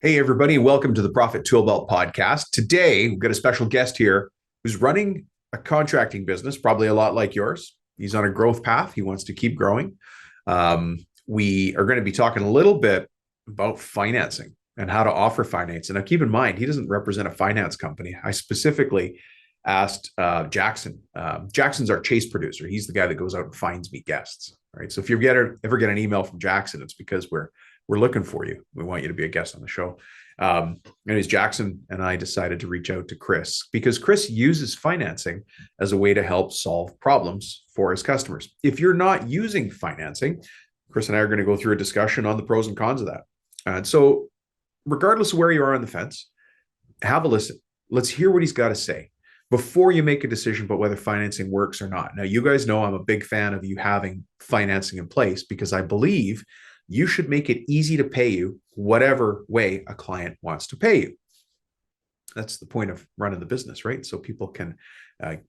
Hey, everybody, welcome to the Profit Tool Belt podcast. Today, we've got a special guest here who's running a contracting business, probably a lot like yours. He's on a growth path. He wants to keep growing. We are going to be talking a little bit about financing and how to offer finance. And now keep in mind, he doesn't represent a finance company. I specifically asked Jackson. Jackson's our chase producer. He's the guy that goes out and finds me guests. Right. So if you ever get an email from Jackson, it's because we're looking for you. We want you to be a guest on the show. Anyways, Jackson and I decided to reach out to Chris because Chris uses financing as a way to help solve problems for his customers. If you're not using financing, Chris and I are going to go through a discussion on the pros and cons of that. And so regardless of where you are on the fence, have a listen. Let's hear what he's got to say before you make a decision about whether financing works or not. Now, you guys know I'm a big fan of you having financing in place because I believe you should make it easy to pay you whatever way a client wants to pay you. That's the point of running the business, right? So people can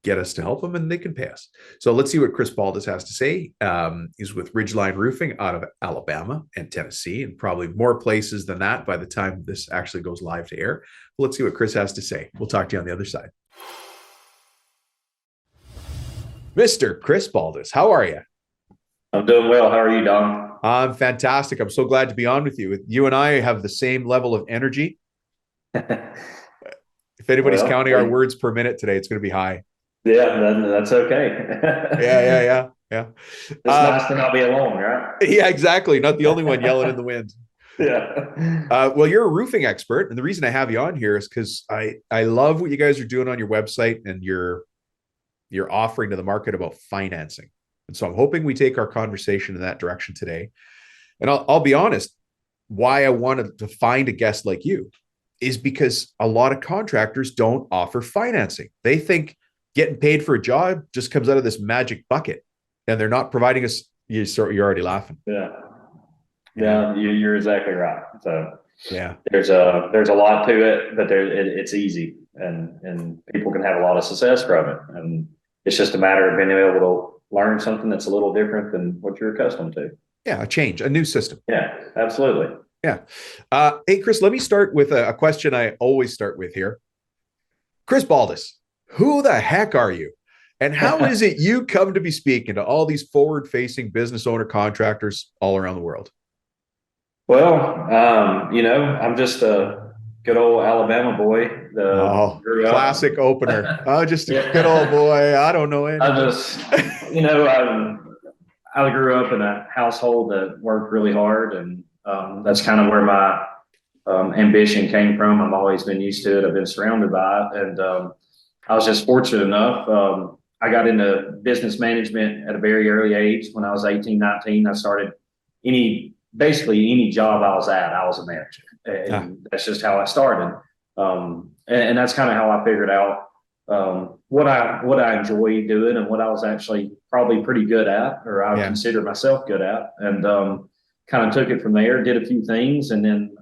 get us to help them and they can pay us. So let's see what Chris Baldus has to say. He's with Ridgeline Roofing out of Alabama and Tennessee, and probably more places than that by the time this actually goes live to air. Let's see what Chris has to say. We'll talk to you on the other side. Mr. Chris Baldus, how are you? I'm doing well. How are you, Don? I'm fantastic. I'm so glad to be on with you. You and I have the same level of energy. If anybody's Well, counting our words per minute today, it's going to be high. yeah, that's okay. Yeah. It's nice to not be alone, right? Yeah, exactly. Not the only one yelling in the wind. Yeah. Well, you're a roofing expert, and the reason I have you on here is because I love what you guys are doing on your website and you're offering to the market about financing. And so I'm hoping we take our conversation in that direction today. And I'll be honest, why I wanted to find a guest like you is because a lot of contractors don't offer financing. They think getting paid for a job just comes out of this magic bucket, and they're not providing us. You're already laughing. Yeah. Yeah, you're exactly right. So Yeah. there's a lot to it, but it's easy and people can have a lot of success from it. And it's just a matter of being able to learn something that's a little different than what you're accustomed to. Yeah, a change, a new system. Yeah, absolutely. Yeah. Hey, Chris, let me start with a question I always start with here. Chris Baldus, who the heck are you? And how is it you come to be speaking to all these forward-facing business owner contractors all around the world? Well, I'm just a good old Alabama boy. Classic opener. Oh, just a Yeah. good old boy. I don't know anything. I grew up in a household that worked really hard, and that's kind of where my ambition came from. I've always been used to it. I've been surrounded by it, and I was just fortunate enough. I got into business management at a very early age. When I was 18, 19, I started basically any job I was at, I was a manager. And that's just how I started. And that's kind of how I figured out what I enjoy doing and what I was actually probably pretty good at, or I would consider myself good at, and kind of took it from there, did a few things. And then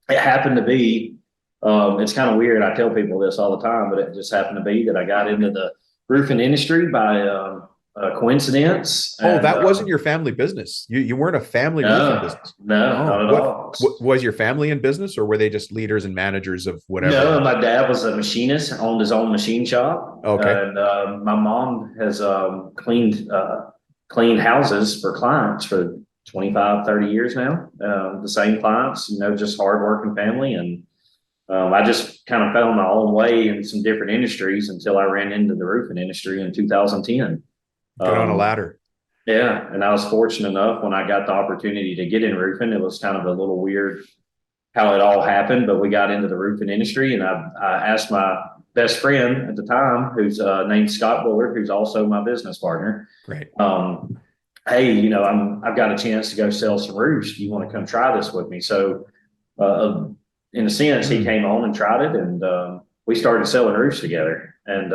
it happened to be, it's kind of weird. I tell people this all the time, but it just happened to be that I got into the roofing industry by coincidence. Oh, that wasn't your family business. You weren't a family roofing business. No, not at all. Was your family in business, or were they just leaders and managers of whatever? No, my dad was a machinist, owned his own machine shop. Okay. And my mom has cleaned houses for clients for 25, 30 years now. The same clients, just hardworking family. And I just kind of found my own way in some different industries until I ran into the roofing industry in 2010. Get on a ladder. Yeah. And I was fortunate enough when I got the opportunity to get in roofing. It was kind of a little weird how it all happened, but we got into the roofing industry, and I asked my best friend at the time, who's named Scott Bullard, who's also my business partner. Great. Hey, I've got a chance to go sell some roofs. Do you want to come try this with me? So, in a sense, he came on and tried it, and we started selling roofs together. And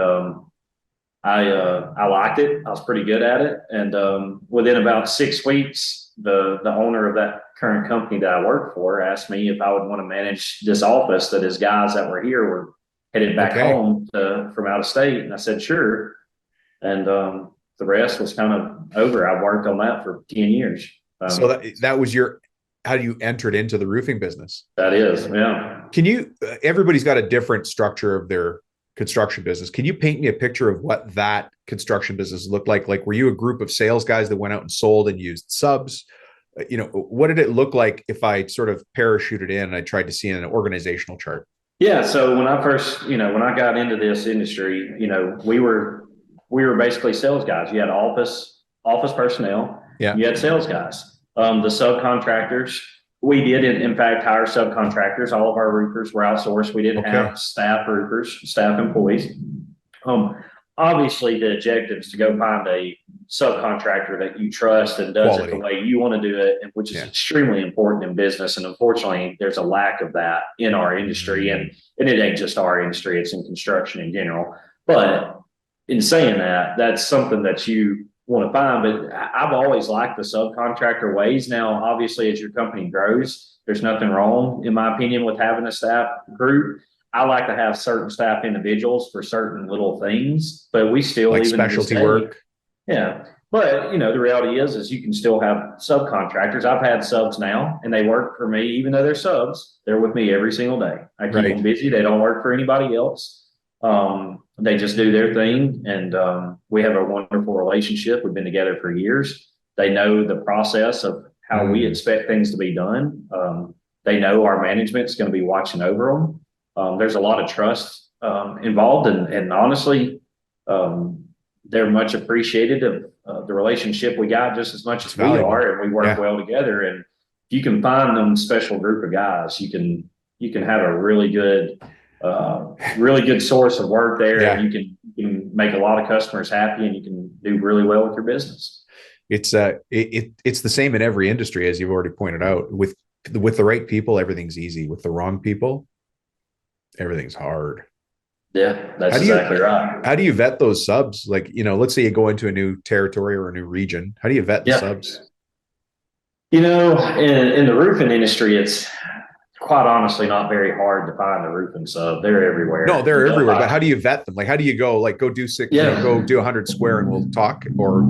I liked it. I was pretty good at it. And within about 6 weeks, the owner of that current company that I work for asked me if I would want to manage this office that his guys that were here were headed back home from out of state. And I said, sure. And the rest was kind of over. I worked on that for 10 years. So that was your how you entered into the roofing business. That is, yeah. Can you, everybody's got a different structure of their construction business. Can you paint me a picture of what that construction business looked like? Like, were you a group of sales guys that went out and sold and used subs? What did it look like if I sort of parachuted in and I tried to see an organizational chart? Yeah. So when I first, when I got into this industry, we were basically sales guys. You had office personnel. Yeah. You had sales guys. The subcontractors, we did in fact hire subcontractors. All of our roofers were outsourced. We didn't have staff roofers, staff employees. Obviously the objective is to go find a subcontractor that you trust and does it the way you want to do it, which is extremely important in business. And unfortunately, there's a lack of that in our industry. And it ain't just our industry, it's in construction in general. But in saying that, that's something that you want to find. But I've always liked the subcontractor ways. Now, obviously, as your company grows, there's nothing wrong, in my opinion, with having a staff group. I like to have certain staff individuals for certain little things, but we still, like specialty work. Yeah. But, the reality is you can still have subcontractors. I've had subs now and they work for me, even though they're subs, they're with me every single day. I keep them busy. They don't work for anybody else. They just do their thing. And, we have a wonderful relationship. We've been together for years. They know the process of how we expect things to be done. They know our management is going to be watching over them. There's a lot of trust involved, and honestly, they're much appreciated of the relationship we got just as much as we are, and we work well together. And if you can find them special group of guys, you can have a really good source of work there, and you can make a lot of customers happy, and you can do really well with your business. It's the same in every industry, as you've already pointed out. With the right people, everything's easy. With the wrong people, everything's hard. Yeah, that's exactly right. How do you vet those subs? Like, let's say you go into a new territory or a new region. How do you vet the subs? In the roofing industry, it's quite honestly not very hard to find a roofing sub. They're everywhere. No, they're everywhere. But how do you vet them? Like, how do you go do go do 100 square and we'll talk? Or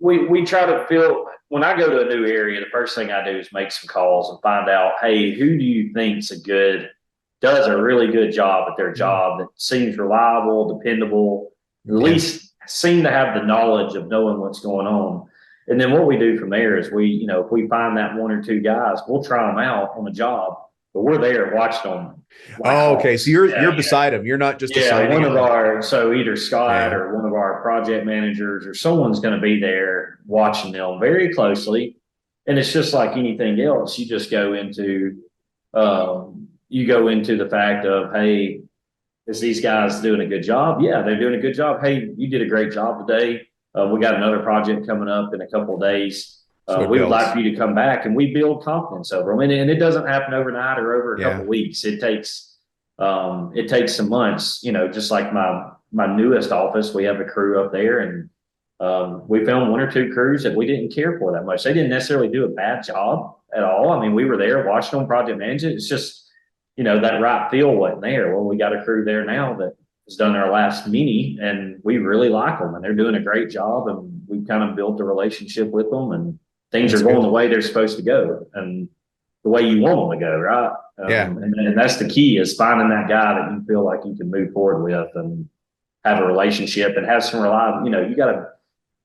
we try to fill. When I go to a new area, the first thing I do is make some calls and find out, hey, who do you think's does a really good job at their job, that seems reliable, dependable, at least seem to have the knowledge of knowing what's going on. And then what we do from there is if we find that one or two guys, we'll try them out on a job, but we're there watching them. Okay. So you're beside them. You're not just assigning either Scott or one of our project managers or someone's going to be there watching them very closely. And it's just like anything else. You just go into, the fact of, hey, is these guys doing a good job? Yeah, they're doing a good job. Hey, you did a great job today. We got another project coming up in a couple of days. We would like for you to come back, and we build confidence over them. And it doesn't happen overnight or over a couple of weeks. It takes some months, just like my newest office, we have a crew up there, and we found one or two crews that we didn't care for that much. They didn't necessarily do a bad job at all. I mean, we were there watching them project manage it. It's just, that right feel wasn't there. Well, we got a crew there now that has done our last mini, and we really like them, and they're doing a great job, and we've kind of built a relationship with them, and things are going the way they're supposed to go and the way you want them to go, right? And that's the key, is finding that guy that you feel like you can move forward with and have a relationship and have some reliable, you got to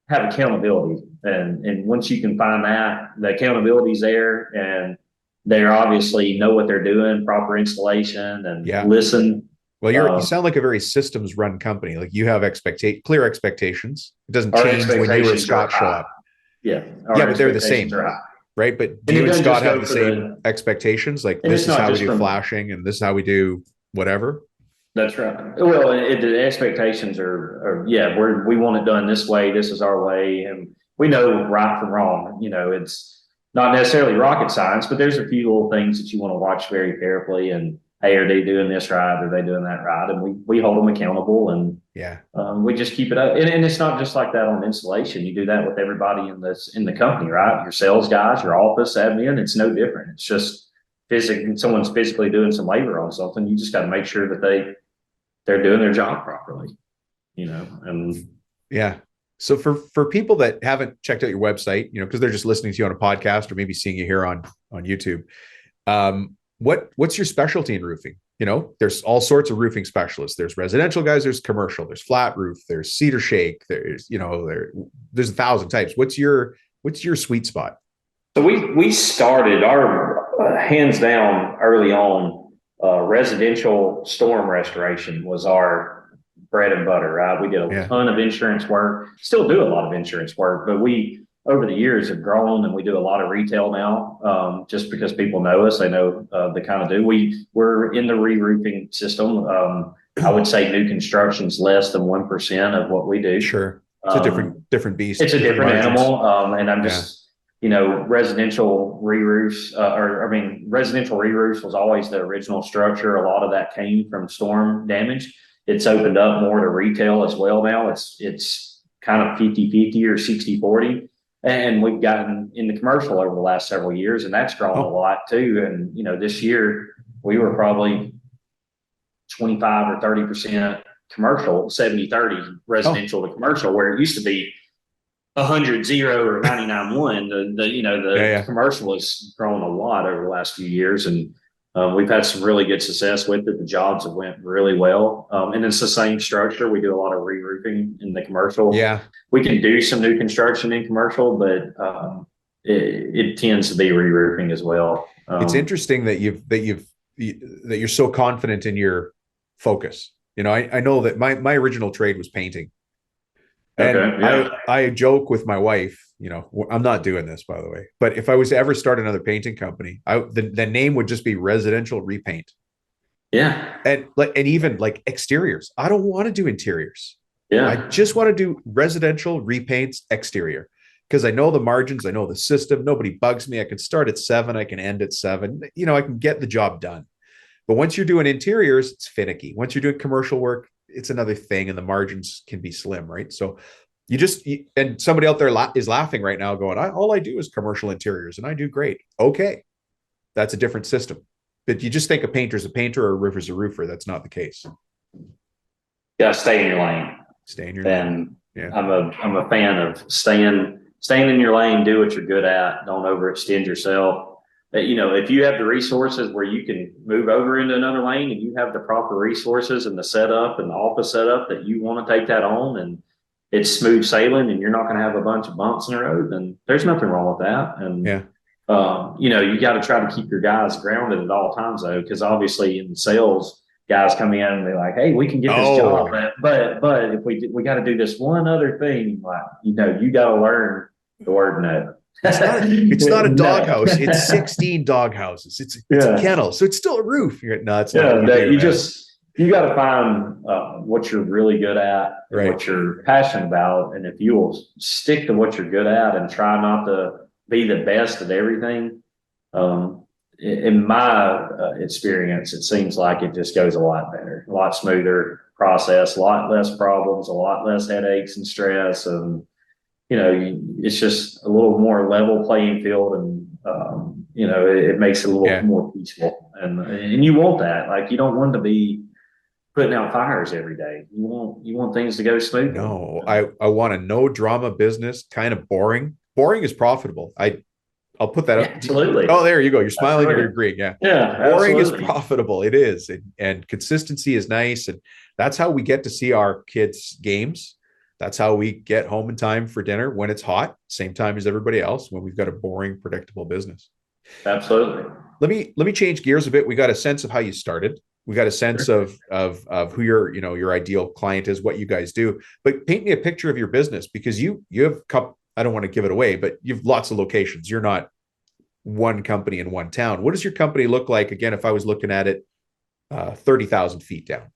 have accountability. And once you can find that, the accountability's there, and they obviously know what they're doing, proper installation and listen. Well, you sound like a very systems run company. Like, you have clear expectations. It doesn't change when you or Scott show up. But they're the same, right? But do you and Scott have the same expectations? Like, this is how we do flashing, and this is how we do whatever. That's right. Well, the expectations are we want it done this way. This is our way, and we know right from wrong. It's not necessarily rocket science, but there's a few little things that you want to watch very carefully. And hey, are they doing this right? Are they doing that right? And we hold them accountable, and we just keep it up. And it's not just like that on installation. You do that with everybody in the company, right? Your sales guys, your office admin. It's no different. It's just someone's physically doing some labor on something. You just got to make sure that they're doing their job properly. And So for people that haven't checked out your website, because they're just listening to you on a podcast or maybe seeing you here on YouTube, what's your specialty in roofing? There's all sorts of roofing specialists. There's residential guys, there's commercial, there's flat roof, there's cedar shake, there's 1,000 types. What's your sweet spot? So we started our hands down early on. Residential storm restoration was our bread and butter, right? We did a ton of insurance work, still do a lot of insurance work, but we over the years have grown and we do a lot of retail now. Just because people know us, they know the kind of do. We're in the re-roofing system. I would say new construction's less than 1% of what we do. Sure. It's a different beast. It's a different animal. And I'm just, residential re-roofs, residential re-roofs was always the original structure. A lot of that came from storm damage. It's opened up more to retail as well now. It's kind of 50-50 or 60-40. And we've gotten into commercial over the last several years, and that's grown a lot too. And, this year we were probably 25 or 30% commercial, 70-30 residential to commercial, where it used to be 100-0 or 99-1. The commercial has grown a lot over the last few years, and we've had some really good success with it. The jobs have went really well. And it's the same structure. We do a lot of re-roofing in the commercial. Yeah. We can do some new construction in commercial, but it tends to be re-roofing as well. It's interesting that you're so confident in your focus. I know that my original trade was painting. And I joke with my wife, I'm not doing this, by the way, but if I was to ever start another painting company, the name would just be Residential Repaint. Yeah. And even like exteriors. I don't want to do interiors. Yeah. I just want to do residential repaints exterior because I know the margins. I know the system. Nobody bugs me. I can start at 7. I can end at 7. I can get the job done. But once you're doing interiors, it's finicky. Once you're doing commercial work, it's another thing, and the margins can be slim, right? So and somebody out there is laughing right now going, all I do is commercial interiors and I do great. Okay. That's a different system. But you just think a painter's a painter or a roofer's a roofer. That's not the case. Yeah, stay in your lane. Stay in your lane. Yeah. I'm a fan of staying in your lane, do what you're good at. Don't overextend yourself. If you have the resources where you can move over into another lane and you have the proper resources and the setup and the office setup that you want to take that on, and it's smooth sailing and you're not going to have a bunch of bumps in the road, then there's nothing wrong with that. And, you got to try to keep your guys grounded at all times though, because obviously in sales, guys come in and they're like, hey, we can get this job, but if we got to do this one other thing, like, you got to learn the word no. It's not a doghouse. It's 16 doghouses. It's a kennel. So it's still a roof. No, it's not. You got to find what you're really good at, and what you're passionate about. And if you will stick to what you're good at and try not to be the best at everything, in my experience, it seems like it just goes a lot better, a lot smoother process, a lot less problems, a lot less headaches and stress. And it's just a little more level playing field, and it makes it a little more peaceful. And you want that. Like, you don't want to be putting out fires every day. You want things to go smooth. No, I want a no drama business, kind of boring. Boring is profitable. I'll put that up. Absolutely. Oh, there you go. You're smiling and you're agreeing. Yeah. Yeah. Boring absolutely. is profitable. It is. And consistency is nice. And that's how we get to see our kids' games. That's how we get home in time for dinner when it's hot, same time as everybody else, when we've got a boring, predictable business. Absolutely. Let me change gears a bit. We got a sense of how you started. We got a sense of who your ideal client is, what you guys do. But paint me a picture of your business, because you have I don't want to give it away, but you've lots of locations. You're not one company in one town. What does your company look like? Again, if I was looking at it 30,000 feet down.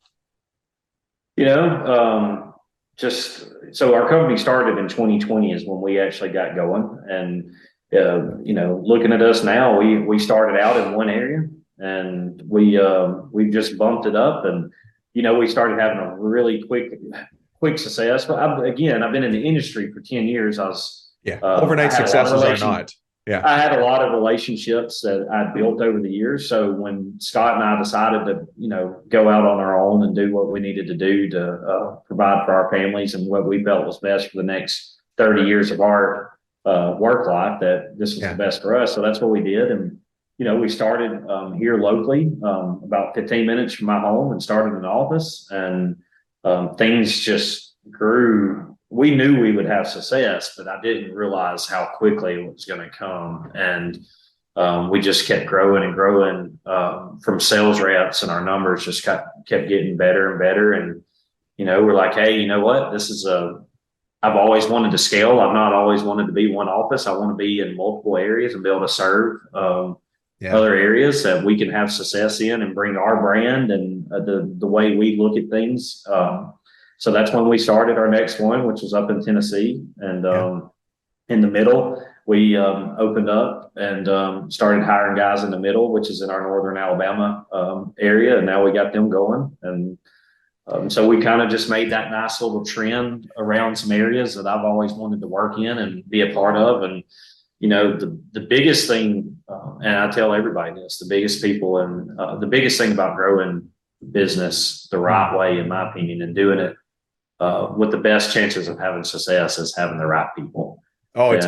Just so our company started in 2020 is when we actually got going. And, looking at us now, we started out in one area, and we've just bumped it up, and, we started having a really quick success. But I've been in the industry for 10 years. Overnight successes are not. Yeah. I had a lot of relationships that I built over the years. So when Scott and I decided to, go out on our own and do what we needed to do to provide for our families and what we felt was best for the next 30 years of our work life, that this was the best for us. So that's what we did. And, we started here locally, about 15 minutes from my home, and started an office, and things just grew. We knew we would have success, but I didn't realize how quickly it was going to come. And we just kept growing and growing from sales reps, and our numbers just kept getting better and better. And, we're like, hey, you know what? I've always wanted to scale. I've not always wanted to be one office. I want to be in multiple areas and be able to serve other areas that we can have success in and bring our brand and the way we look at things. So that's when we started our next one, which was up in Tennessee. And in the middle, we opened up and started hiring guys in the middle, which is in our northern Alabama area. And now we got them going. And so we kind of just made that nice little trend around some areas that I've always wanted to work in and be a part of. And, the biggest thing, and I tell everybody this, the biggest thing about growing business the right way, in my opinion, and doing it with the best chances of having success is having the right people. Oh, it's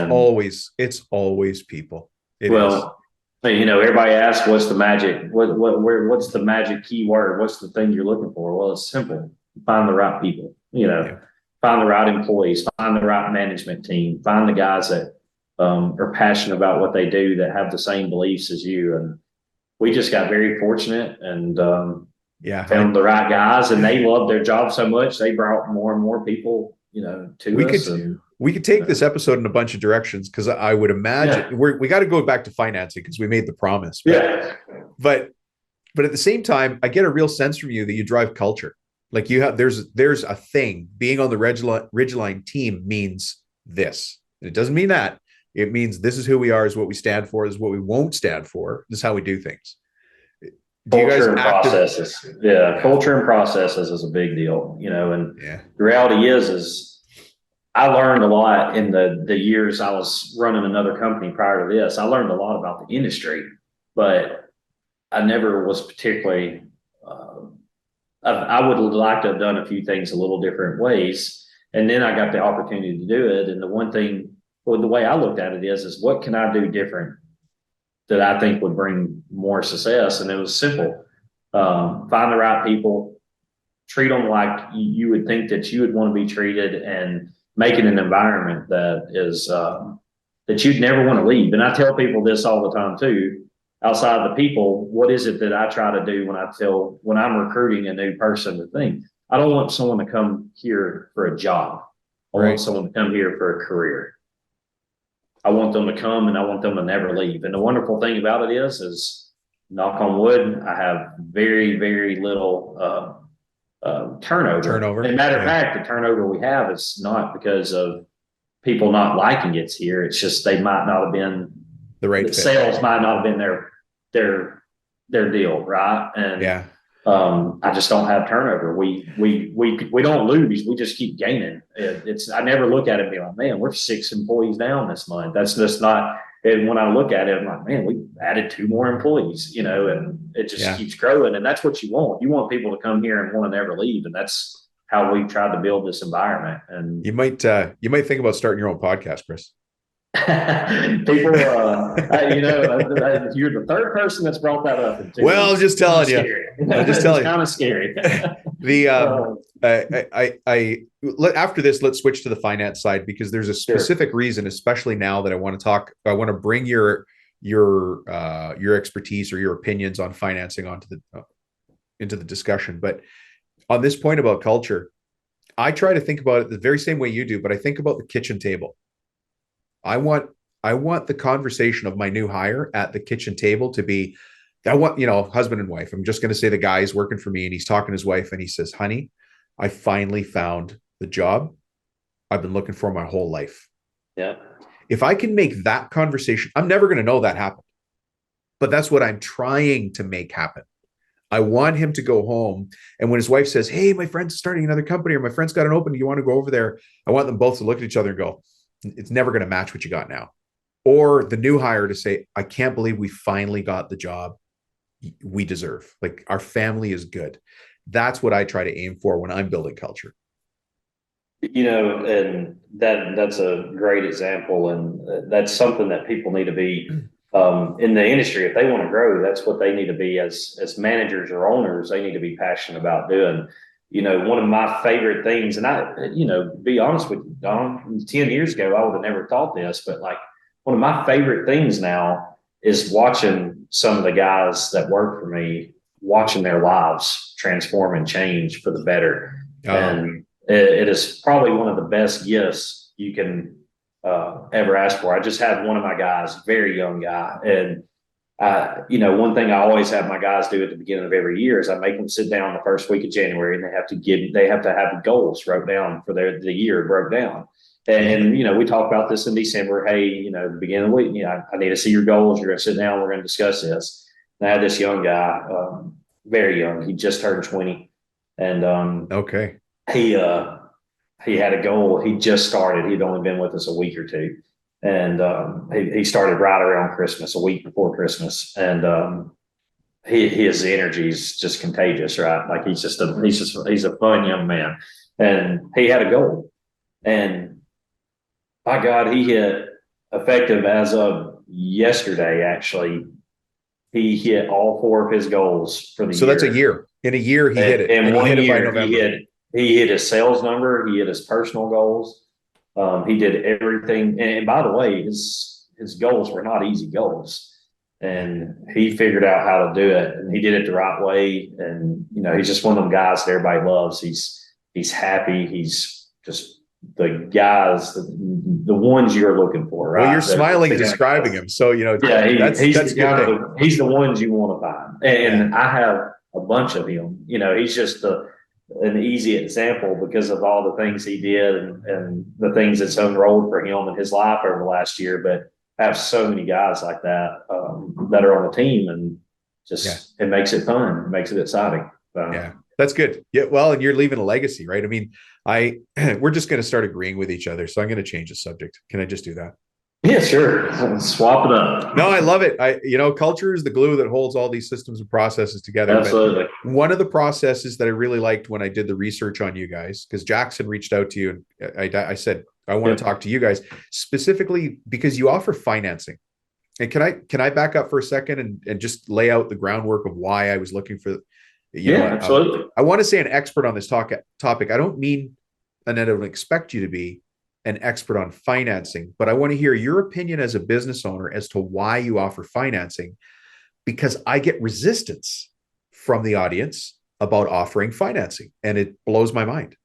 always people. Everybody asks, what's the magic? What's the magic keyword? What's the thing you're looking for? Well, it's simple. Find the right people, find the right employees, find the right management team, find the guys that are passionate about what they do, that have the same beliefs as you. And we just got very fortunate and found the right guys, and they loved their job so much they brought more and more people to us. We could take this episode in a bunch of directions, because I would imagine we got to go back to financing because we made the promise. But at the same time, I get a real sense from you that you drive culture. Like there's a thing. Being on the Ridgeline team means this. And it doesn't mean that. It means this is who we are, is what we stand for, is what we won't stand for. This is how we do things. Culture and processes. Culture and processes is a big deal, and the reality is I learned a lot in the years I was running another company prior to this. I learned a lot about the industry, but I never was particularly, I would like to have done a few things a little different ways. And then I got the opportunity to do it. And the one thing, the way I looked at it is what can I do different that I think would bring more success? And it was simple. Find the right people, treat them like you would think that you would want to be treated, and make it an environment that is that you'd never want to leave. And I tell people this all the time too. Outside of the people, what is it that I try to do when I'm recruiting a new person to think? I don't want someone to come here for a job. I want someone to come here for a career. I want them to come, and I want them to never leave. And the wonderful thing about it is knock on wood, I have very, very little turnover. And matter of fact, the turnover we have is not because of people not liking it's here. It's just they might not have been the right fit. Sales might not have been their deal, right? And I just don't have turnover. We don't lose. We just keep gaining. I never look at it and be like, man, we're 6 employees down this month. That's just not. And when I look at it, I'm like, man, we added 2 more employees, and it just keeps growing. And that's what you want. You want people to come here and want to never leave. And that's how we tried to build this environment. And you might think about starting your own podcast, Chris. People, you're the third person that's brought that up. Well, I'm just telling you. It's kind of scary. After this, let's switch to the finance side, because there's a specific reason, especially now, that I want to bring your expertise or your opinions on financing into the discussion. But on this point about culture, I try to think about it the very same way you do, but I think about the kitchen table. I want the conversation of my new hire at the kitchen table to be, husband and wife. I'm just going to say the guy's working for me, and he's talking to his wife, and he says, honey, I finally found the job I've been looking for my whole life. Yeah. If I can make that conversation, I'm never going to know that happened, but that's what I'm trying to make happen. I want him to go home, and when his wife says, hey, my friend's starting another company, or my friend's got an opening, you want to go over there? I want them both to look at each other and go, it's never going to match what you got now. or the new hire to say, I can't believe we finally got the job we deserve. Like our family is good. That's what I try to aim for when I'm building culture. And that's a great example, and that's something that people need to be in the industry. If they want to grow, that's what they need to be as managers or owners. They need to be passionate about doing. One of my favorite things, and be honest with you, Don, 10 years ago, I would have never thought this, but like one of my favorite things now is watching some of the guys that work for me, watching their lives transform and change for the better. And it is probably one of the best gifts you can ever ask for. I just had one of my guys, very young guy, and one thing I always have my guys do at the beginning of every year is I make them sit down the first week of January, and they have to have goals wrote down for the year broke down. And we talk about this in December. Hey, the beginning of the week, I need to see your goals. You're going to sit down. We're going to discuss this. And I had this young guy, very young. He just turned 20, and okay. He had a goal. He just started. He'd only been with us a week or two, and he started right around Christmas, a week before Christmas, and his energy is just contagious, right? Like he's a fun young man, and he had a goal, and by God, he hit effective as of yesterday. Actually, he hit all 4 of his goals for the year. So that's a year. In a year, he hit it. And he hit year, it by November. He hit his sales number. He hit his personal goals. He did everything. And by the way, his goals were not easy goals. And he figured out how to do it. And he did it the right way. And, he's just one of them guys that everybody loves. He's happy. He's just the guys, the ones you're looking for, right? Well, you're smiling describing him. So, he's the ones you want to find. And I have a bunch of him. He's just an easy example because of all the things he did and the things that's unrolled for him in his life over the last year. But I have so many guys like that that are on the team, and just it makes it fun, it makes it exciting. Yeah, that's good. Yeah, well, and you're leaving a legacy, right? I mean, we're just going to start agreeing with each other, so I'm going to change the subject. Can I just do that? Yeah, sure. Swap it up. No, I love it. Culture is the glue that holds all these systems and processes together. Absolutely. But one of the processes that I really liked when I did the research on you guys, because Jackson reached out to you, and I said, I want to talk to you guys specifically because you offer financing. And can I back up for a second and just lay out the groundwork of why I was looking for, absolutely. I want to say an expert on this topic. I don't mean, and I don't expect you to be an expert on financing, but I want to hear your opinion as a business owner as to why you offer financing, because I get resistance from the audience about offering financing, and it blows my mind.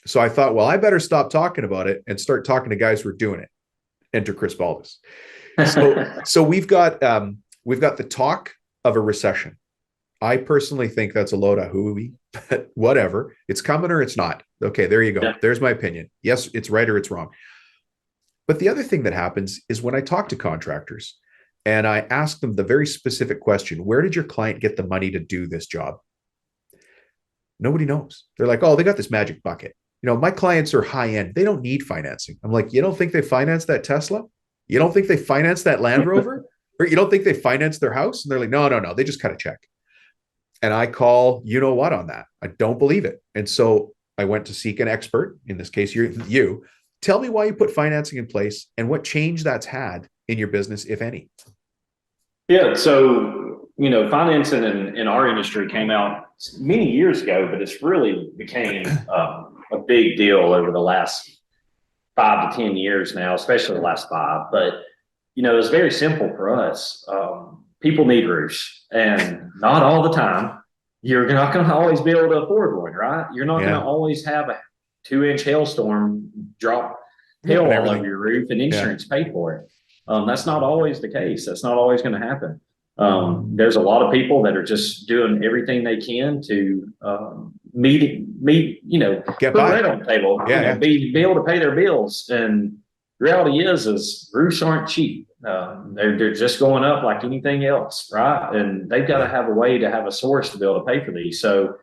So I thought, well, I better stop talking about it and start talking to guys who are doing it. Enter Chris Baldus. So we've got the talk of a recession. I personally think that's a load of hooey, but whatever. It's coming or it's not. Okay, there you go. Yeah. There's my opinion. Yes, it's right or it's wrong. But the other thing that happens is when I talk to contractors and I ask them the very specific question, where did your client get the money to do this job? Nobody knows. They're like, oh, they got this magic bucket. My clients are high end. They don't need financing. I'm like, you don't think they financed that Tesla? You don't think they financed that Land Rover? Or you don't think they financed their house? And they're like, no. They just cut a check. And I call, what on that? I don't believe it. And so I went to seek an expert. In this case, you. Tell me why you put financing in place and what change that's had in your business, if any. Yeah. So, financing in our industry came out many years ago, but it's really became a big deal over the last 5 to 10 years now, especially the last 5. But, it's very simple for us. People need roofs, and not all the time. You're not going to always be able to afford one, right? You're not going to always have a 2-inch hailstorm drop hail all over your roof and insurance pay for it. That's not always the case. That's not always going to happen. There's a lot of people that are just doing everything they can to meet, get put bread on the table, be able to pay their bills. And the reality is roofs aren't cheap. They're just going up like anything else, right? And they've got to have a way to have a source to be able to pay for these. So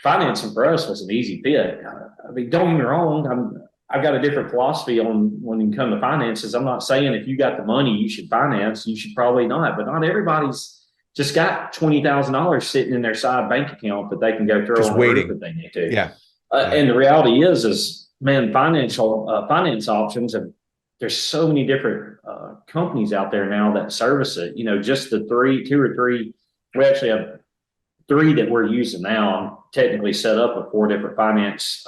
financing for us was an easy fit. I mean, don't get me wrong. I've got a different philosophy on when you come to finances. I'm not saying if you got the money, you should finance. You should probably not, but not everybody's just got $20,000 sitting in their side bank account that they can go throw Just on a roof waiting. if they need to. Yeah. And the reality is man, finance options have. There's so many different companies out there now that service it. Just the two or three. We actually have three that we're using now. I'm technically set up with four different finance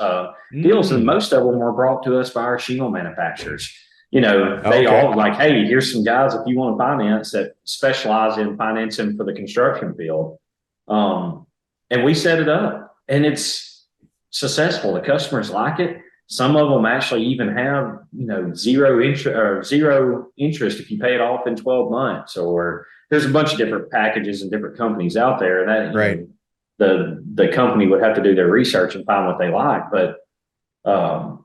deals, and most of them were brought to us by our shingle manufacturers. They all like, hey, here's some guys if you want to finance that specialize in financing for the construction field. And we set it up, and it's successful. The customers like it. Some of them actually even have, zero interest if you pay it off in 12 months, or there's a bunch of different packages and different companies out there that, right. The company would have to do their research and find what they like. But, I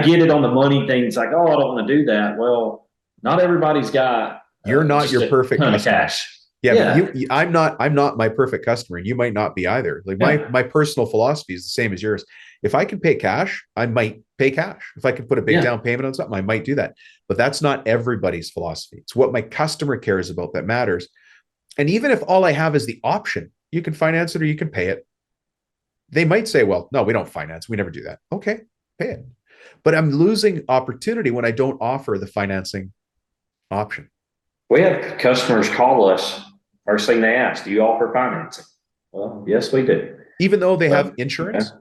get it on the money thing. It's like, oh, I don't want to do that. Well, not everybody's got, you're not your perfect customer. Cash. Yeah. But I'm not my perfect customer. And you might not be either. Like my personal philosophy is the same as yours. If I can pay cash, I might pay cash. If I can put a big down payment on something, I might do that. But that's not everybody's philosophy. It's what my customer cares about that matters. And even if all I have is the option, you can finance it or you can pay it. They might say, well, no, we don't finance. We never do that. Okay, pay it. But I'm losing opportunity when I don't offer the financing option. We have customers call us. First thing they ask, do you offer financing? Well, yes, we do. Even though they have insurance?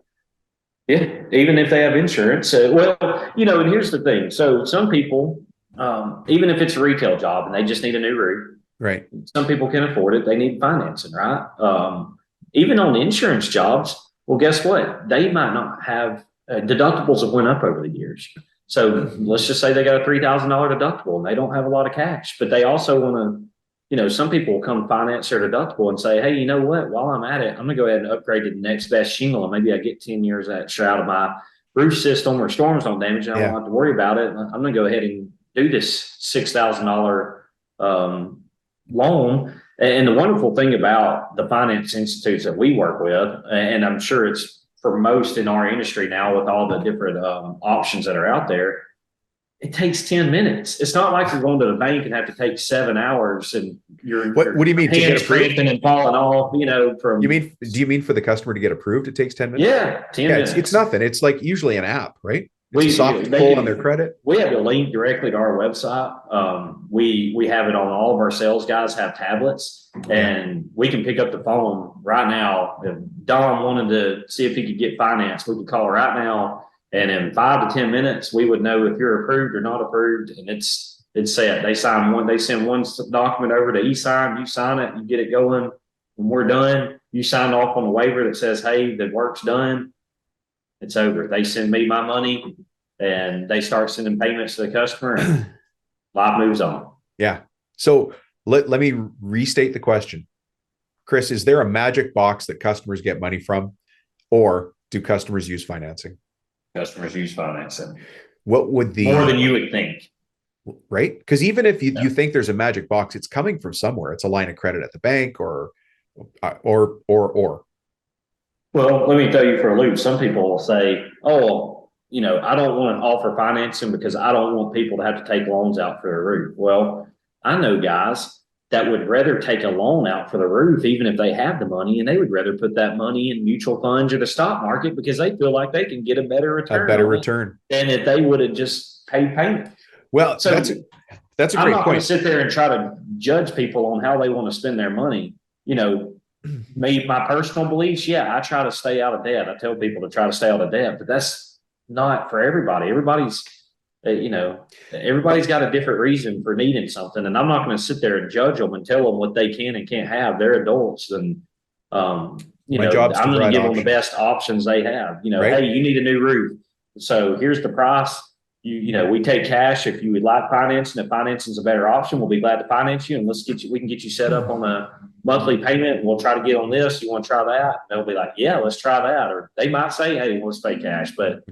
Yeah, even if they have insurance. And here's the thing. So some people, even if it's a retail job and they just need a new roof, right? Some people can afford it. They need financing, right? Even on insurance jobs, well, guess what? They might not have deductibles have went up over the years. So let's just say they got a $3,000 deductible and they don't have a lot of cash, but they also want to. Some people will come finance their deductible and say, hey, you know what? While I'm at it, I'm going to go ahead and upgrade to the next best shingle. And maybe I get 10 years extra out of my roof system or storms don't damage it. I don't have to worry about it. I'm going to go ahead and do this $6,000 loan. And the wonderful thing about the finance institutes that we work with, and I'm sure it's for most in our industry now with all the different options that are out there, it takes 10 minutes. It's not like you're going to the bank and have to take 7 hours and what do you mean to get approved and falling off, from do you mean for the customer to get approved it takes 10 minutes? Yeah, 10 minutes. It's nothing. It's like usually an app, right? It's a soft pull on their credit. We have a link directly to our website. We have it on all of our sales guys have tablets, and we can pick up the phone right now. If Don wanted to see if he could get finance, we could call right now. And in 5 to 10 minutes, we would know if you're approved or not approved. And it's set. They send one document over to e-sign, you sign it, you get it going. When we're done, you sign off on a waiver that says, hey, the work's done. It's over. They send me my money and they start sending payments to the customer and life moves on. Yeah. So let me restate the question. Chris, is there a magic box that customers get money from, or do customers use financing? Customers use financing. What would more than you would think, right? Because even if you think there's a magic box, it's coming from somewhere. It's a line of credit at the bank, or. Well, let me tell you for a loop. Some people will say, "Oh, I don't want to offer financing because I don't want people to have to take loans out for their roof." Well, I know guys that would rather take a loan out for the roof, even if they have the money, and they would rather put that money in mutual funds or the stock market because they feel like they can get a better return than if they would have just paid payment. Well, so that's a great point. I'm not going to sit there and try to judge people on how they want to spend their money. My personal beliefs, I try to stay out of debt. I tell people to try to stay out of debt, but that's not for everybody. Everybody's got a different reason for needing something. And I'm not going to sit there and judge them and tell them what they can and can't have. They're adults. And, I'm going to give them the best options they have. Right? Hey, you need a new roof. So here's the price. We take cash. If you would like financing, if financing is a better option, we'll be glad to finance you. And we can get you set up on a monthly payment. And we'll try to get on this. You want to try that? And they'll be like, yeah, let's try that. Or they might say, hey, let's pay cash. But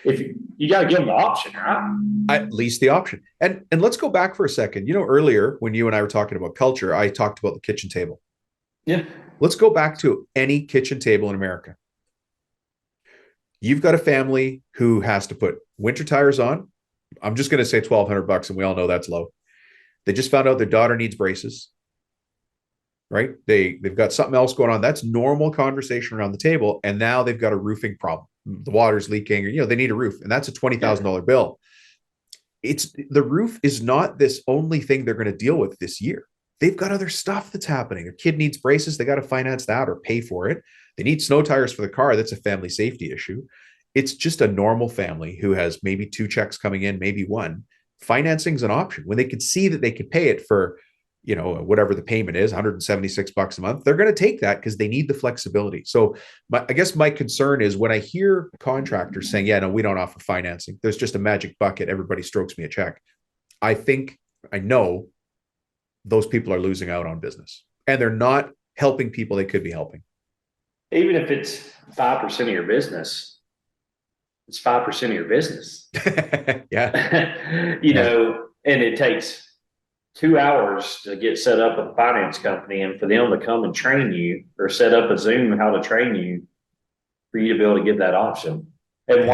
if you got to give them the option, right? At least the option. And let's go back for a second. Earlier when you and I were talking about culture, I talked about the kitchen table. Yeah. Let's go back to any kitchen table in America. You've got a family who has to put winter tires on. I'm just going to say $1,200, and we all know that's low. They just found out their daughter needs braces, right? They've got something else going on. That's normal conversation around the table. And now they've got a roofing problem. The water's leaking, or, they need a roof, and that's a $20,000 bill. The roof is not this only thing they're going to deal with this year. They've got other stuff that's happening. Their kid needs braces. They got to finance that or pay for it. They need snow tires for the car. That's a family safety issue. It's just a normal family who has maybe 2 checks coming in, maybe 1. Financing is an option. When they can see that they can pay it for, whatever the payment is, $176 a month, they're going to take that because they need the flexibility. So I guess my concern is when I hear contractors saying, yeah, no, we don't offer financing. There's just a magic bucket. Everybody strokes me a check. I know those people are losing out on business, and they're not helping people they could be helping. Even if it's 5% of your business, it's 5% of your business. Yeah. And it takes 2 hours to get set up with a finance company, and for them to come and train you or set up a Zoom on how to train you for you to be able to get that option. And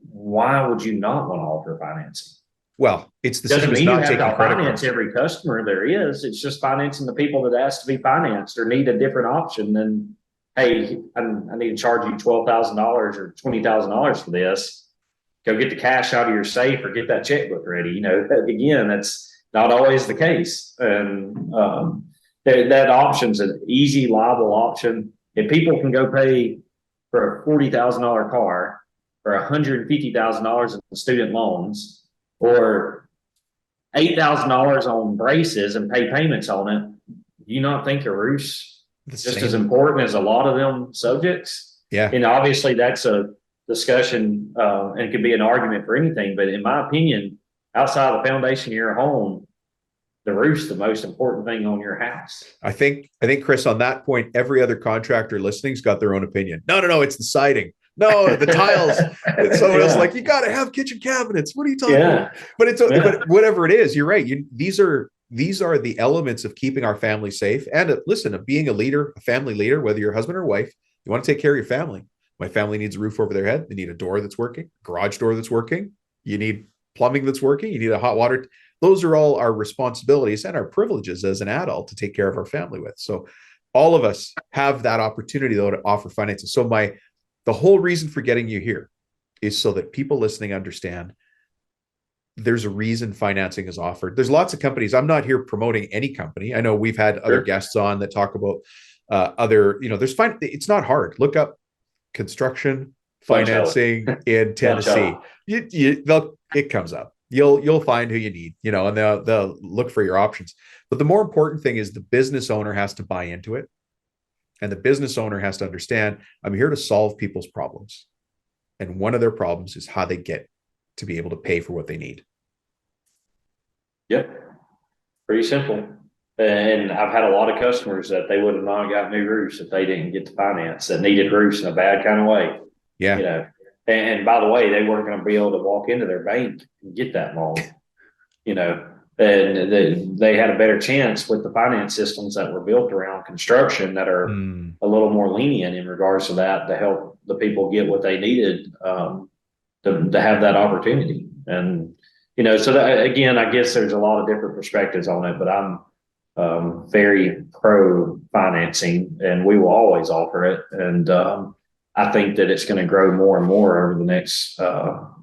why would you not want to offer financing? Well, it's the doesn't same as mean not you have taking to credit finance cards. every customer there is. It's just financing the people that ask to be financed or need a different option than, hey, I need to charge you $12,000 or $20,000 for this. Go get the cash out of your safe or get that checkbook ready. Again, that's not always the case. And that option's an easy, liable option. If people can go pay for a $40,000 car or $150,000 in student loans, or $8,000 on braces and pay payments on it, do you not think a roof's just as important as a lot of them subjects? Yeah. And obviously that's a discussion and could be an argument for anything. But in my opinion, outside of the foundation of your home, the roof's the most important thing on your house. I think, Chris, on that point, every other contractor listening's got their own opinion. No, it's the siding. No, the tiles. And someone else like, you got to have kitchen cabinets. What are you talking about? But whatever it is, you're right. These are the elements of keeping our family safe. And listen, of being a leader, a family leader, whether you're a husband or wife, you want to take care of your family. My family needs a roof over their head. They need a door that's working, garage door that's working. You need plumbing that's working. You need a hot water. Those are all our responsibilities and our privileges as an adult to take care of our family with. So all of us have that opportunity, though, to offer financing. So the whole reason for getting you here is so that people listening understand there's a reason financing is offered. There's lots of companies. I'm not here promoting any company. I know we've had other guests on that talk about it's not hard. Look up construction financing in Tennessee. It comes up. You'll find who you need, and they'll look for your options. But the more important thing is the business owner has to buy into it. And the business owner has to understand, I'm here to solve people's problems. And one of their problems is how they get to be able to pay for what they need. Yep. Pretty simple. And I've had a lot of customers that they would have not got new roofs if they didn't get the finance, that needed roofs in a bad kind of way. Yeah. And by the way, they weren't going to be able to walk into their bank and get that loan, and they had a better chance with the finance systems that were built around construction that are a little more lenient in regards to that, to help the people get what they needed to have that opportunity. And, so that, again, I guess there's a lot of different perspectives on it, but I'm very pro financing, and we will always offer it. And I think that it's going to grow more and more over the next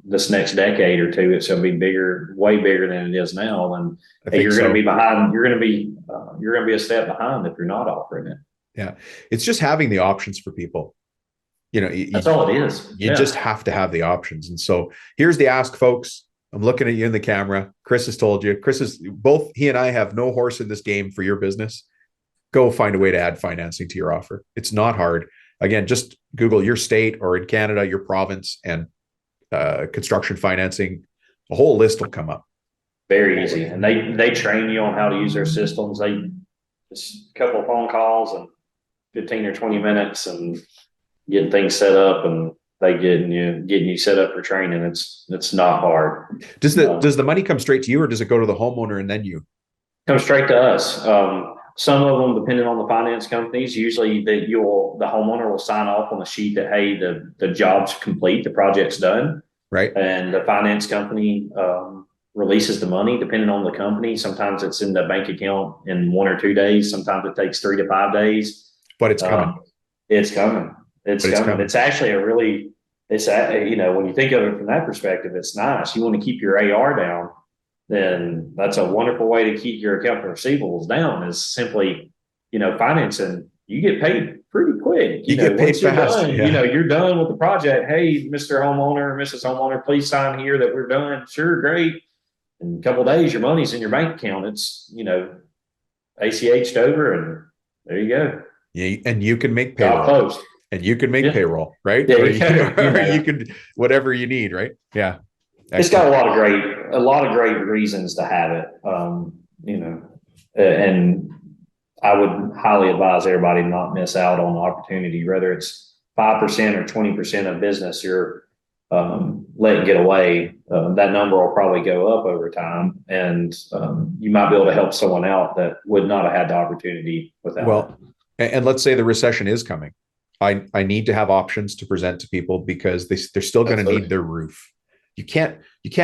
this next decade or two. It's going to be bigger, way bigger than it is now. And you're going to be behind. You're going to be a step behind if you're not offering it. Yeah, it's just having the options for people. That's all it is. You just have to have the options. And so here's the ask, folks. I'm looking at you in the camera. Chris has told you. He and I have no horse in this game for your business. Go find a way to add financing to your offer. It's not hard. Again, just Google your state, or in Canada, your province, and construction financing. A whole list will come up. Very easy. And they train you on how to use their systems. Just a couple of phone calls and 15 or 20 minutes and getting things set up, and they getting you set up for training. It's not hard. Does the money come straight to you, or does it go to the homeowner and then you? Comes straight to us. Some of them, depending on the finance companies, usually the homeowner will sign off on the sheet that, hey, the job's complete, the project's done. Right. And the finance company releases the money depending on the company. Sometimes it's in the bank account in 1 or 2 days. Sometimes it takes 3 to 5 days. But it's coming. It's coming. It's coming. It's actually when you think of it from that perspective, it's nice. You want to keep your AR down, then that's a wonderful way to keep your account receivables down, is simply, financing. You get paid pretty quick. You get paid fast. Done, you're done with the project. Hey, Mr. Homeowner, Mrs. Homeowner, please sign here that we're done. Sure, great. In a couple of days, your money's in your bank account. It's, ACH'd over, and there you go. Yeah, and you can make payroll. Closed. And you can make payroll, right? Yeah, you can whatever you need, right? Yeah. Excellent. It's got a lot of great reasons to have it. And I would highly advise everybody not miss out on the opportunity, whether it's 5% or 20% of business you're letting get away. That number will probably go up over time, and you might be able to help someone out that would not have had the opportunity without. Well, and let's say the recession is coming. I need to have options to present to people because they're still going to need their roof. You can't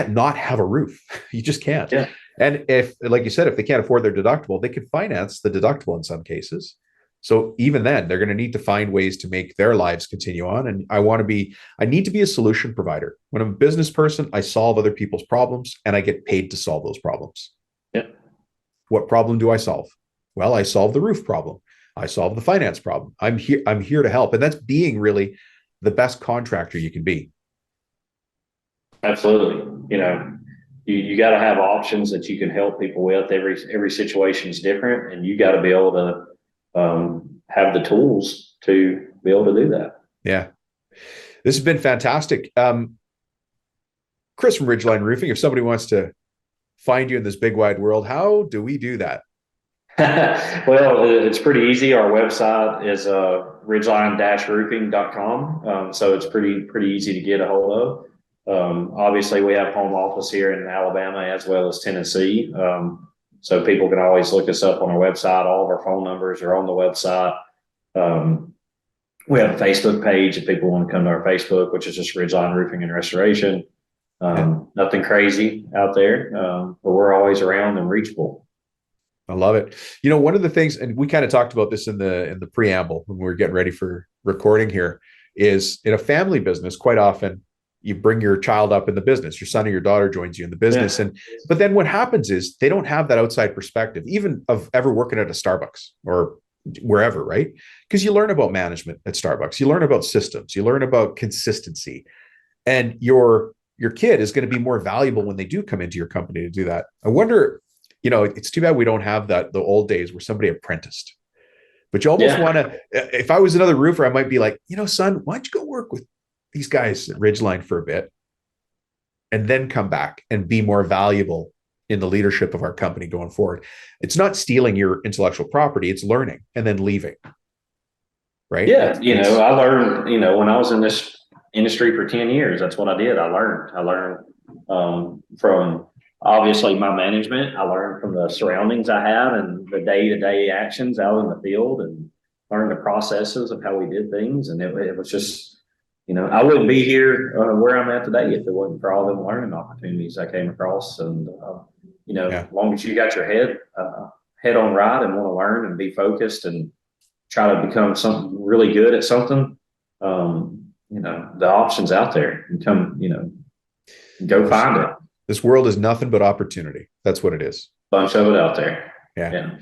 not have a roof. You just can't. Yeah. And if, like you said, if they can't afford their deductible, they could finance the deductible in some cases. So even then, they're going to need to find ways to make their lives continue on. And I need to be a solution provider. When I'm a business person, I solve other people's problems and I get paid to solve those problems. Yeah. What problem do I solve? Well, I solve the roof problem. I solve the finance problem. I'm here to help. And that's being really the best contractor you can be. Absolutely. You got to have options that you can help people with. Every situation is different, and you got to be able to have the tools to be able to do that. Yeah. This has been fantastic. Chris from Ridgeline Roofing, if somebody wants to find you in this big wide world, how do we do that? Well, it's pretty easy. Our website is ridgeline-roofing.com. So it's pretty easy to get a hold of. Obviously we have home office here in Alabama as well as Tennessee. So people can always look us up on our website. All of our phone numbers are on the website. We have a Facebook page if people want to come to our Facebook, which is just Ridgeline Roofing and Restoration. Nothing crazy out there, but we're always around and reachable. I love it. One of the things, and we kind of talked about this in the preamble when we were getting ready for recording here, is in a family business, quite often you bring your child up in the business, your son or your daughter joins you in the business. Yeah. But then what happens is they don't have that outside perspective, even of ever working at a Starbucks or wherever, right? Because you learn about management at Starbucks, you learn about systems, you learn about consistency, and your kid is going to be more valuable when they do come into your company to do that. I wonder, it's too bad we don't have the old days where somebody apprenticed. But you almost want to, if I was another roofer, I might be like, son, why don't you go work with these guys at Ridgeline for a bit and then come back and be more valuable in the leadership of our company going forward. It's not stealing your intellectual property, it's learning and then leaving. Right? Yeah. I learned, when I was in this industry for 10 years, that's what I did. I learned from obviously my management. I learned from the surroundings I had and the day-to-day actions out in the field, and learned the processes of how we did things. And it was just, I wouldn't be here where I'm at today if it wasn't for all them learning opportunities I came across. And, as long as you got your head on right and want to learn and be focused and try to become something really good at something, the options out there, and go find it. This world is nothing but opportunity. That's what it is. Bunch of it out there. Yeah.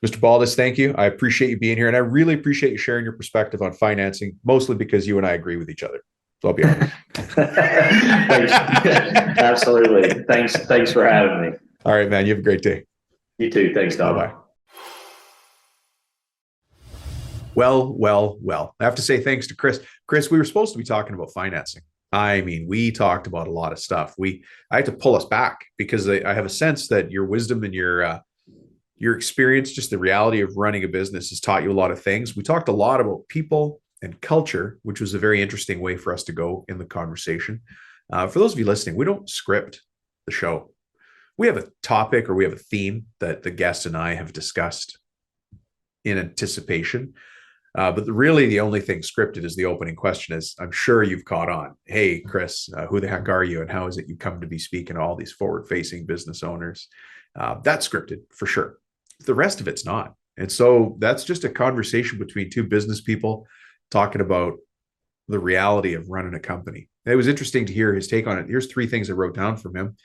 Mr. Baldus, thank you. I appreciate you being here. And I really appreciate you sharing your perspective on financing, mostly because you and I agree with each other. So I'll be honest. Thanks. Absolutely. Thanks for having me. All right, man. You have a great day. You too. Thanks, Don. Bye-bye. Well. I have to say thanks to Chris. Chris, we were supposed to be talking about financing. I mean, we talked about a lot of stuff. I had to pull us back because I have a sense that your wisdom and your experience, just the reality of running a business, has taught you a lot of things. We talked a lot about people and culture, which was a very interesting way for us to go in the conversation. For those of you listening, we don't script the show. We have a topic or we have a theme that the guest and I have discussed in anticipation. But really, the only thing scripted is the opening question. Is I'm sure you've caught on. Hey, Chris, who the heck are you, and how is it you come to be speaking to all these forward-facing business owners? That's scripted for sure. The rest of it's not. And so that's just a conversation between two business people talking about the reality of running a company. It was interesting to hear his take on it. Here's 3 things I wrote down from him.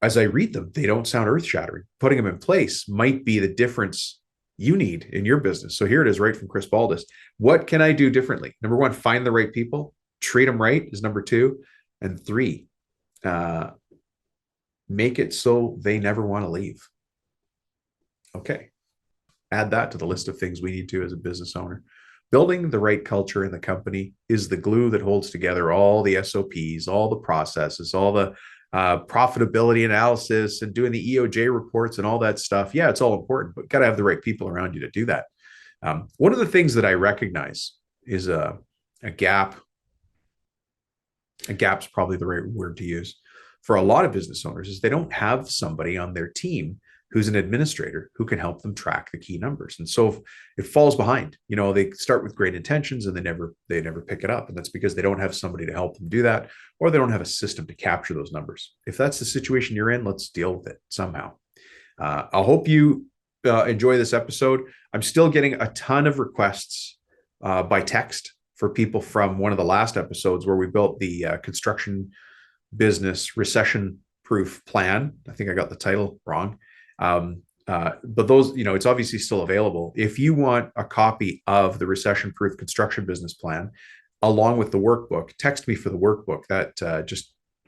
As I read them, they don't sound earth-shattering. Putting them in place might be the difference you need in your business. So here it is right from Chris Baldus. What can I do differently? Number 1, find the right people. Treat them right is number 2. And 3, make it so they never want to leave. Okay. Add that to the list of things we need to as a business owner. Building the right culture in the company is the glue that holds together all the SOPs, all the processes, all the profitability analysis, and doing the EOJ reports and all that stuff. Yeah, it's all important, but got to have the right people around you to do that. One of the things that I recognize is a gap. A gap's probably the right word to use for a lot of business owners, is they don't have somebody on their team who's an administrator who can help them track the key numbers. And so if it falls behind, they start with great intentions and they never pick it up. And that's because they don't have somebody to help them do that, or they don't have a system to capture those numbers. If that's the situation you're in, let's deal with it somehow. I hope you enjoy this episode. I'm still getting a ton of requests by text for people from one of the last episodes where we built the construction business recession-proof plan. I think I got the title wrong. But those, it's obviously still available. If you want a copy of the recession-proof construction business plan, along with the workbook, text me for the workbook. That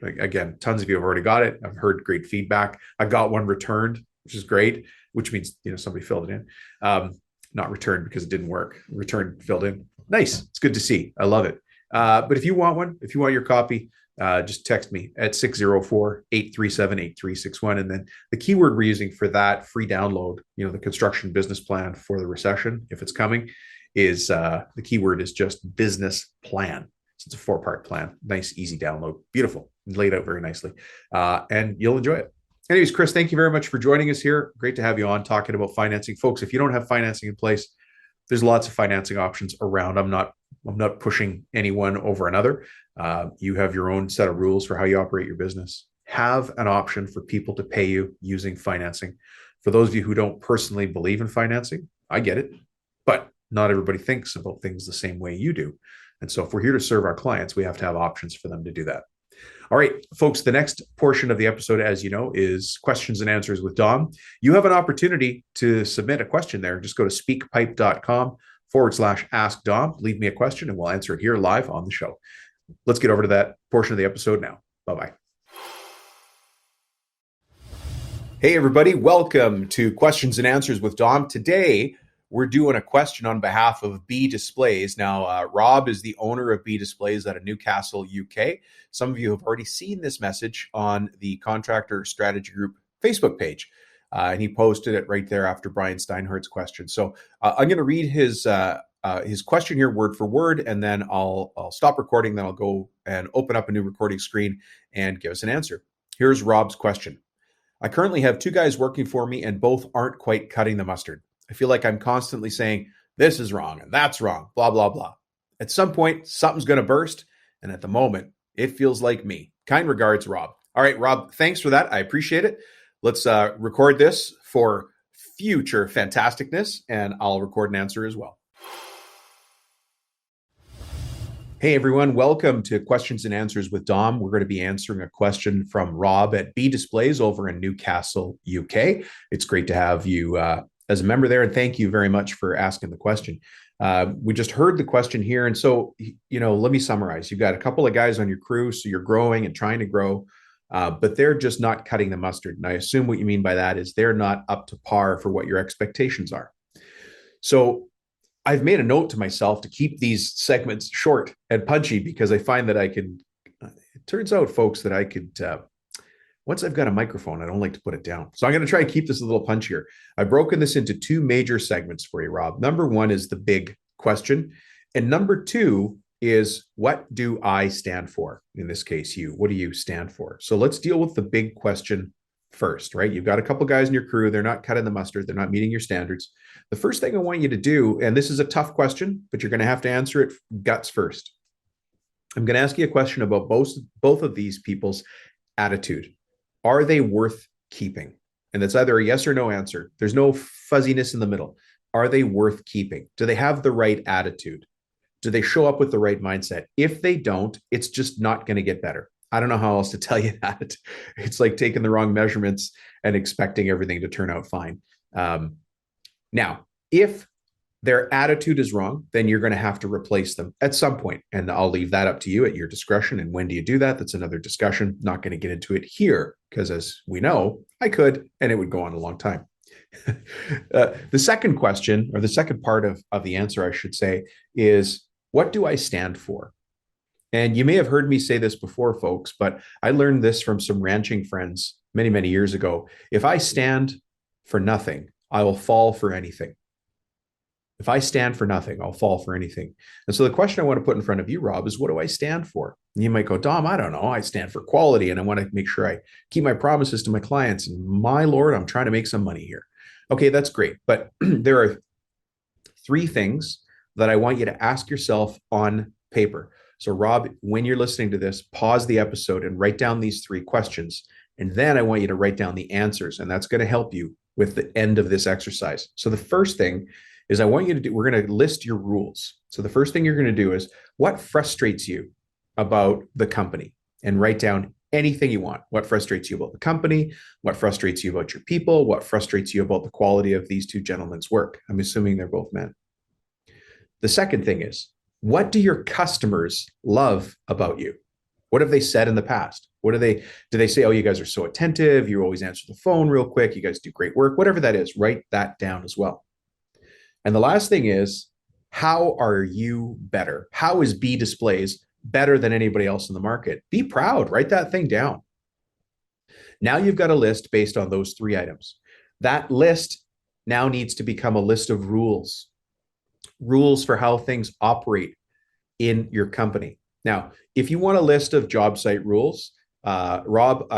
again, tons of you have already got it. I've heard great feedback. I got one returned, which is great, which means, somebody filled it in. Not returned because it didn't work. Returned, filled in. Nice. It's good to see. I love it. But if you want one, if you want your copy, just text me at 604-837-8361. And then the keyword we're using for that free download, the construction business plan for the recession, if it's coming, is the keyword is just business plan. So it's a 4-part plan. Nice, easy download. Beautiful. Laid out very nicely. And you'll enjoy it. Anyways, Chris, thank you very much for joining us here. Great to have you on talking about financing. Folks, if you don't have financing in place, there's lots of financing options around. I'm not pushing anyone over another. You have your own set of rules for how you operate your business. Have an option for people to pay you using financing. For those of you who don't personally believe in financing, I get it, but not everybody thinks about things the same way you do. And so if we're here to serve our clients, we have to have options for them to do that. All right, folks, the next portion of the episode, as you know, is questions and answers with Dom. You have an opportunity to submit a question there. Just go to speakpipe.com/ask Dom. Leave me a question and we'll answer it here live on the show. Let's get over to that portion of the episode now. Bye-bye. Hey, everybody. Welcome to Questions and Answers with Dom. Today, we're doing a question on behalf of B Displays. Now, Rob is the owner of B Displays out of Newcastle, UK. Some of you have already seen this message on the Contractor Strategy Group Facebook page. And he posted it right there after Brian Steinhardt's question. So I'm going to read his question here word for word, and then I'll stop recording. Then I'll go and open up a new recording screen and give us an answer. Here's Rob's question. I currently have 2 guys working for me and both aren't quite cutting the mustard. I feel like I'm constantly saying, this is wrong and that's wrong, blah, blah, blah. At some point, something's going to burst. And at the moment, it feels like me. Kind regards, Rob. All right, Rob, thanks for that. I appreciate it. Let's record this for future fantasticness, and I'll record an answer as well. Hey, everyone. Welcome to Questions and Answers with Dom. We're going to be answering a question from Rob at B Displays over in Newcastle, UK. It's great to have you as a member there, and thank you very much for asking the question. We just heard the question here, and so, let me summarize. You've got a couple of guys on your crew, so you're growing and trying to grow, but they're just not cutting the mustard. And I assume what you mean by that is they're not up to par for what your expectations are. So I've made a note to myself to keep these segments short and punchy because I find that it turns out, folks, that I could, once I've got a microphone, I don't like to put it down. So I'm going to try to keep this a little punchier. I've broken this into 2 major segments for you, Rob. Number 1 is the big question. And number 2 is, what do I stand for? In this case, you. What do you stand for? So let's deal with the big question first, right? You've got a couple guys in your crew. They're not cutting the mustard. They're not meeting your standards. The first thing I want you to do, and this is a tough question, but you're going to have to answer it guts first. I'm going to ask you a question about both of these people's attitude. Are they worth keeping? And that's either a yes or no answer. There's no fuzziness in the middle. Are they worth keeping? Do they have the right attitude? Do they show up with the right mindset? If they don't, it's just not going to get better. I don't know how else to tell you that. It's like taking the wrong measurements and expecting everything to turn out fine. Now, if their attitude is wrong, then you're going to have to replace them at some point. And I'll leave that up to you at your discretion. And when do you do that? That's another discussion. Not going to get into it here because, as we know, I could, and it would go on a long time. The second question, or the second part of the answer, I should say, is what do I stand for? And you may have heard me say this before, folks, but I learned this from some ranching friends many, many years ago. If I stand for nothing, I will fall for anything. If I stand for nothing, I'll fall for anything. And so the question I want to put in front of you, Rob, is what do I stand for? And you might go, Dom, I don't know. I stand for quality and I want to make sure I keep my promises to my clients. And my Lord, I'm trying to make some money here. Okay, that's great. But there are three things that I want you to ask yourself on paper. So Rob, when you're listening to this, pause the episode and write down these three questions. And then I want you to write down the answers. And that's going to help you with the end of this exercise. So the first thing is we're going to list your rules. So the first thing you're going to do is what frustrates you about the company, and write down anything you want. What frustrates you about the company? What frustrates you about your people? What frustrates you about the quality of these two gentlemen's work? I'm assuming they're both men. The second thing is, what do your customers love about you? What have they said in the past? Do they say, oh, you guys are so attentive. You always answer the phone real quick. You guys do great work. Whatever that is, write that down as well. And the last thing is, how are you better? How is B Displays better than anybody else in the market? Be proud. Write that thing down. Now you've got a list based on those three items. That list now needs to become a list of rules for how things operate in your company. Now, if you want a list of job site rules, Rob,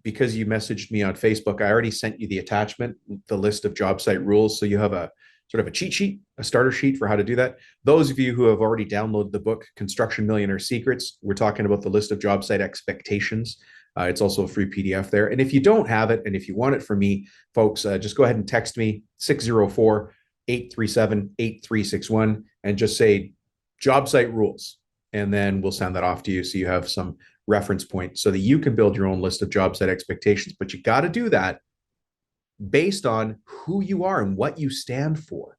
because you messaged me on Facebook, I already sent you the attachment, the list of job site rules. So you have a sort of a cheat sheet, a starter sheet for how to do that. Those of you who have already downloaded the book, Construction Millionaire Secrets, we're talking about the list of job site expectations. It's also a free PDF there. And if you don't have it, and if you want it from me, folks, just go ahead and text me 604-837-8361 and just say job site rules. And then we'll send that off to you so you have some reference point so that you can build your own list of job site expectations. But you got to do that based on who you are and what you stand for.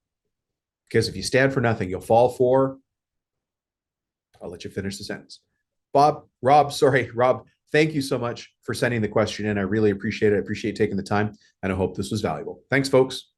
Because if you stand for nothing, you'll fall for, I'll let you finish the sentence. Rob, thank you so much for sending the question in. I really appreciate it. I appreciate taking the time, and I hope this was valuable. Thanks, folks.